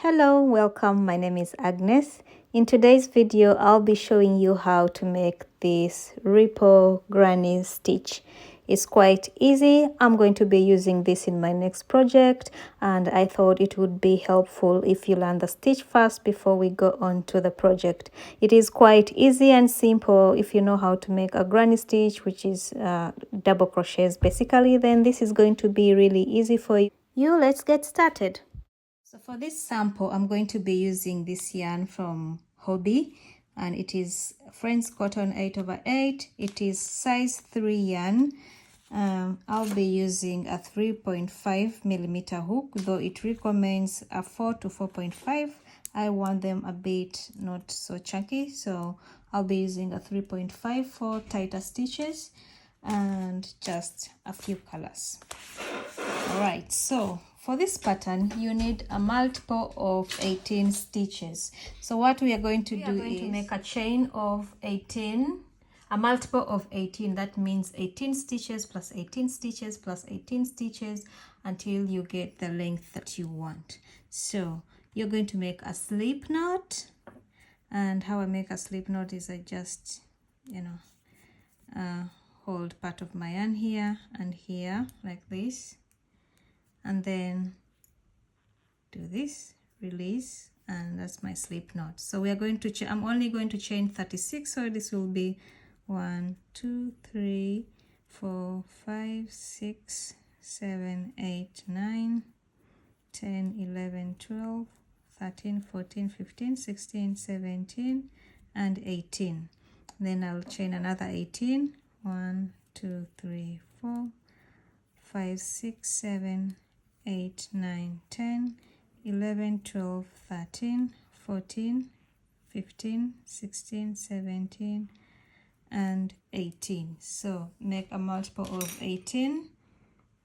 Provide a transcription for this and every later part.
Hello, welcome. My name is Agnes. In today's video, I'll be showing you how to make this ripple granny stitch. It's quite easy. I'm going to be using this in my next project, and I thought it would be helpful if you learn the stitch first before we go on to the project. It is quite easy and simple. If you know how to make a granny stitch, which is double crochets basically, then this is going to be really easy for you. Let's get started. So for this sample, I'm going to be using this yarn from Hobby, and it is Friends Cotton 8/8. It is size 3 yarn. I'll be using a 3.5 millimeter hook, though it recommends a 4 to 4.5. I want them a bit not so chunky, so I'll be using a 3.5 for tighter stitches and just a few colors. Alright, so for this pattern you need a multiple of 18 stitches. So what we are going to do is make a chain of 18, a multiple of 18. That means 18 stitches plus 18 stitches plus 18 stitches until you get the length that you want. So you're going to make a slip knot, and how I make a slip knot is I just hold part of my yarn here and here like this, and then do this, release, and that's my slip knot. So we are going to I'm only going to chain 36, so this will be 1 2 3 4 5 6 7 8 9 10 11 12 13 14 15 16 17 and 18. Then I'll chain another 18. 1 2 3 4 5 6 7 8 9 10 11 12 13 14 15 16 17 and 18. So make a multiple of 18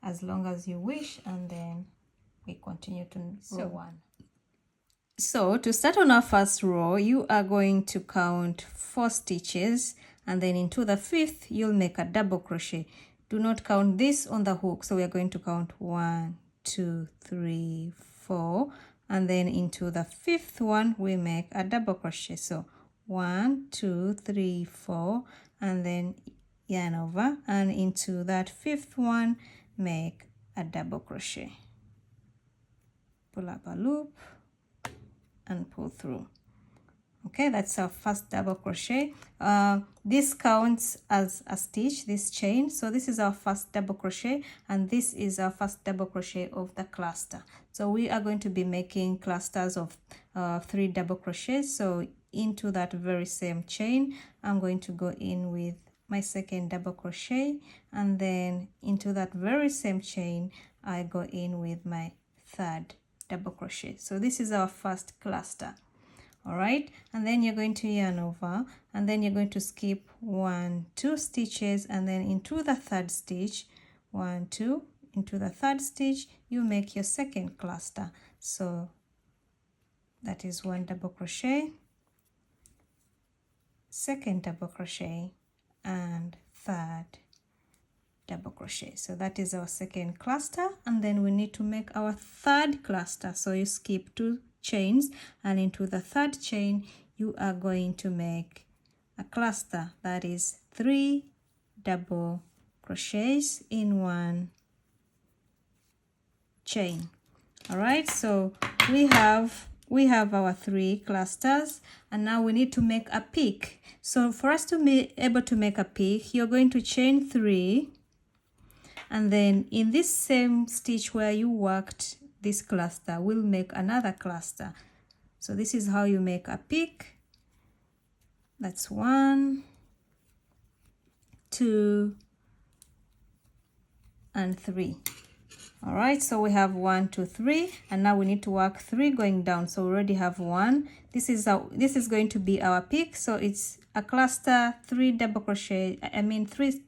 as long as you wish, and then we continue to row one. So to start on our first row, you are going to count 4 stitches, and then into the 5th you'll make a double crochet. Do not count this on the hook, so we are going to count 1 2 3 4, and then into the 5th one we make a double crochet. So 1 2 3 4, and then yarn over, and into that 5th one make a double crochet. Pull up a loop and pull through. Okay, that's our first double crochet. This counts as a stitch, this chain. So this is our first double crochet, and this is our first double crochet of the cluster. So we are going to be making clusters of 3 double crochets. So into that very same chain, I'm going to go in with my second double crochet, and then into that very same chain I go in with my third double crochet. So this is our first cluster. All right, and then you're going to yarn over, and then you're going to skip 1 2 stitches, and then into the third stitch 1 2, into the third stitch you make your second cluster. So that is 1 double crochet, second double crochet, and third double crochet. So that is our second cluster, and then we need to make our third cluster. So you skip 2 chains, and into the third chain you are going to make a cluster, that is 3 double crochets in 1 chain. All right, so we have our 3 clusters, and now we need to make a peak. So for us to be able to make a peak, you're going to chain 3, and then in this same stitch where you worked this cluster, we'll make another cluster. So this is how you make a peak. That's 1 2 and 3. All right, so we have 1 2 3, and now we need to work 3 going down. So we already have 1. This is going to be our peak. So it's a cluster, 3 double crochet, 3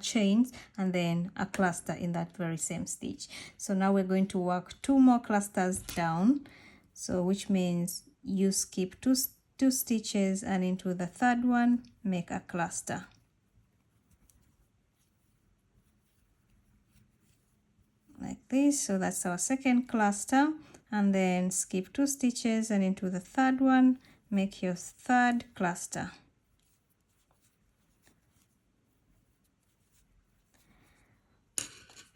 chains, and then a cluster in that very same stitch. So now we're going to work 2 more clusters down, so which means you skip 2 stitches, and into the third one make a cluster like this. So that's our second cluster, and then skip 2 stitches, and into the third one make your third cluster.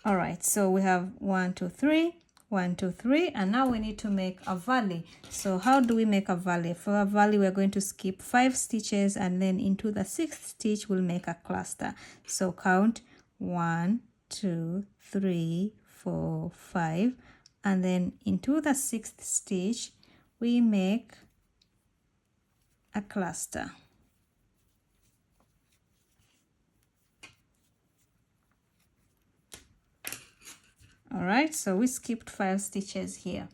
All right, so we have 1 2 3, 1 2 3, and now we need to make a valley. So how do we make a valley? For a valley, we're going to skip 5 stitches, and then into the 6th stitch we'll make a cluster. So count 1 2 3 4 5, and then into the 6th stitch we make a cluster. All right, so we skipped 5 stitches here,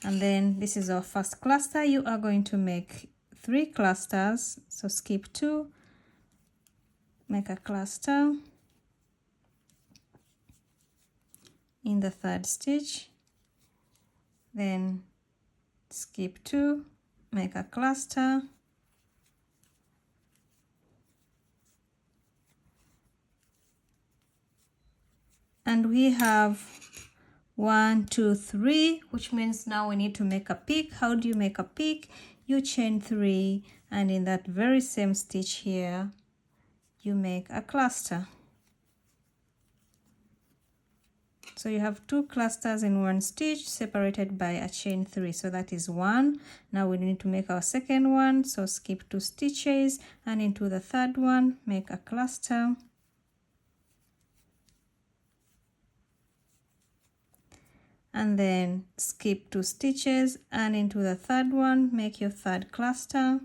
and then this is our first cluster. You are going to make 3 clusters, so skip 2, make a cluster in the 3rd stitch, then skip 2, make a cluster, and we have 1 2 3, which means now we need to make a peak. How do you make a peak? You chain 3, and in that very same stitch here you make a cluster. So you have 2 clusters in 1 stitch separated by a chain 3, so that is 1. Now we need to make our second one, so skip 2 stitches, and into the 3rd one make a cluster, and then skip 2 stitches, and into the 3rd one make your 3rd cluster,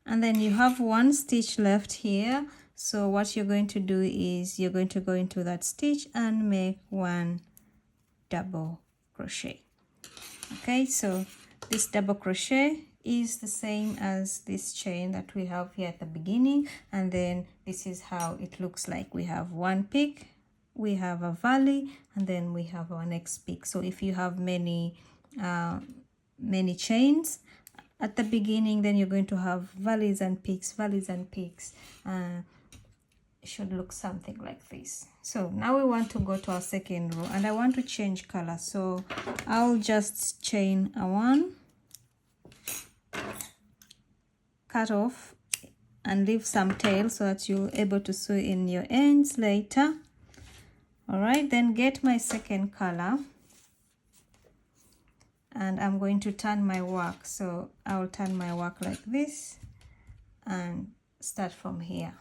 and then you have 1 stitch left here. So what you're going to do is you're going to go into that stitch and make 1 double crochet. Okay, so this double crochet is the same as this chain that we have here at the beginning, and then this is how it looks like. We have 1 peak, we have a valley, and then we have our next peak. So if you have many chains at the beginning, then you're going to have valleys and peaks, valleys and peaks. It should look something like this. So now we want to go to our second row, and I want to change color, so I'll just chain a 1, cut off and leave some tail so that you're able to sew in your ends later. All right, then get my second color, and I'm going to turn my work. So I'll turn my work like this and start from here.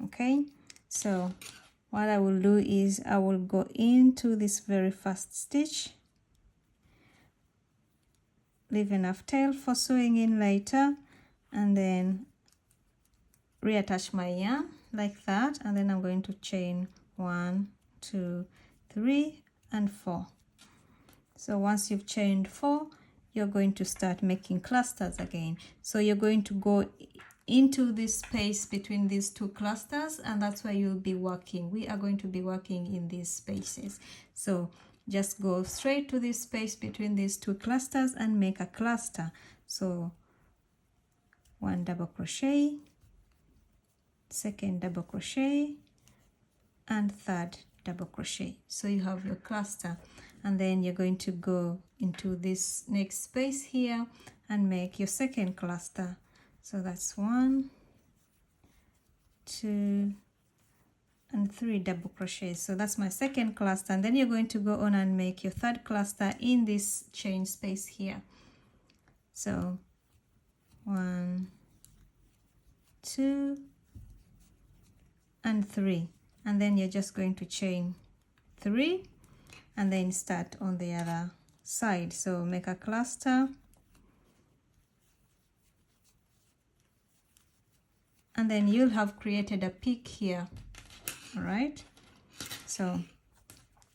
Okay, so what I will do is I will go into this very first stitch, leave enough tail for sewing in later, and then reattach my yarn like that, and then I'm going to chain 1 2 3 and 4. So once you've chained 4, you're going to start making clusters again. So you're going to go into this space between these 2 clusters, and that's where you'll be working. We are going to be working in these spaces. So just go straight to this space between these 2 clusters and make a cluster. So 1 double crochet, 2nd double crochet, and 3rd double crochet. So you have your cluster, and then you're going to go into this next space here and make your 2nd cluster. So that's 1 2 and 3 double crochets. So that's my 2nd cluster, and then you're going to go on and make your 3rd cluster in this chain space here. So 1 2 and 3, and then you're just going to chain 3 and then start on the other side. So make a cluster, and then you'll have created a peak here. All right, so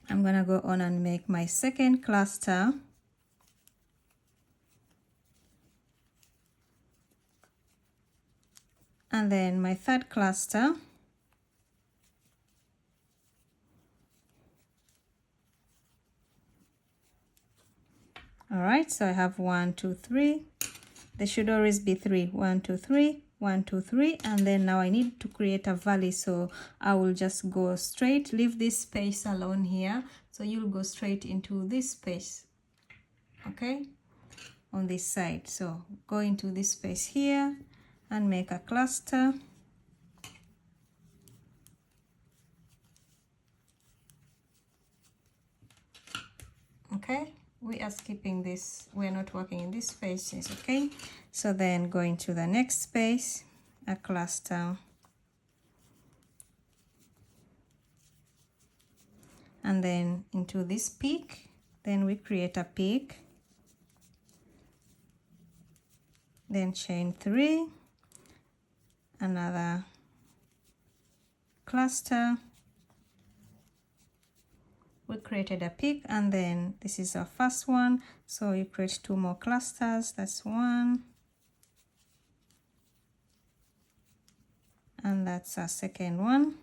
I'm gonna go on and make my 2nd cluster, and then my 3rd cluster, all right. So I have 1 2 3. There should always be 3. 1 2 3, 1 2 3, and then now I need to create a valley, so I will just go straight, leave this space alone here, so you'll go straight into this space, okay, on this side. So go into this space here and make a cluster. Okay, we are skipping this, we're not working in this spaces, okay. So then go into the next space, a cluster, and then into this peak, then we create a peak, then chain 3, another cluster, we created a peak, and then this is our first one, so you create 2 more clusters, that's 1, and that's our second one,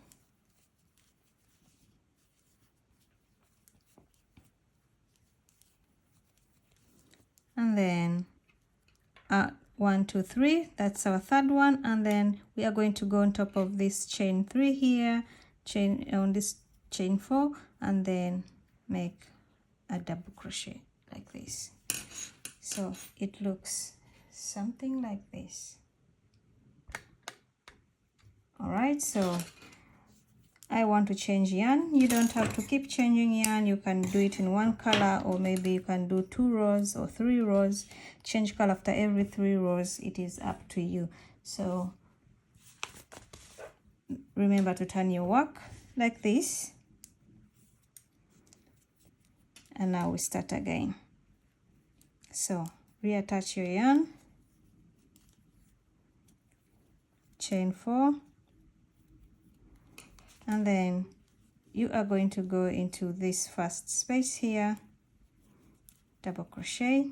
and then 1 2 3, that's our third one, and then we are going to go on top of this chain 3 here, chain on this chain 4, and then make a double crochet like this. So it looks something like this. All right, so I want to change yarn. You don't have to keep changing yarn. You can do it in 1 color, or maybe you can do 2 rows or 3 rows. Change color after every 3 rows. It is up to you. So remember to turn your work like this. And now we start again. So reattach your yarn, chain 4, and then you are going to go into this first space here, double crochet,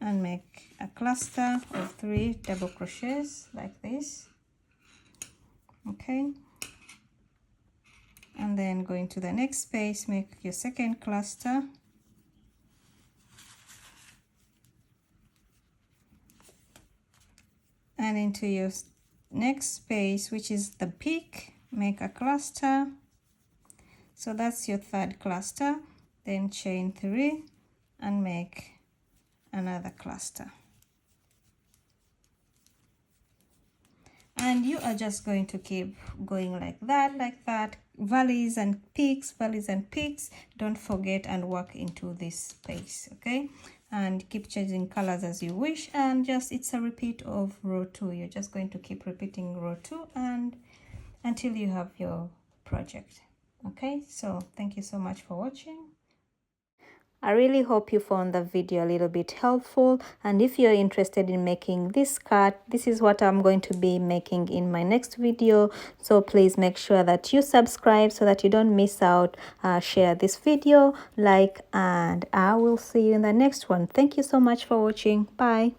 and make a cluster of 3 double crochets like this, okay. And then go into the next space, make your second cluster, and into your next space, which is the peak, make a cluster. So that's your third cluster, then chain 3 and make another cluster. And you are just going to keep going like that, valleys and peaks, don't forget, and work into this space, okay. And keep changing colors as you wish, and just it's a repeat of row 2. You're just going to keep repeating row 2 and until you have your project, okay. So thank you so much for watching. I really hope you found the video a little bit helpful, and if you're interested in making this skirt, this is what I'm going to be making in my next video. So please make sure that you subscribe so that you don't miss out. Share this video, like, and I will see you in the next one. Thank you so much for watching. Bye.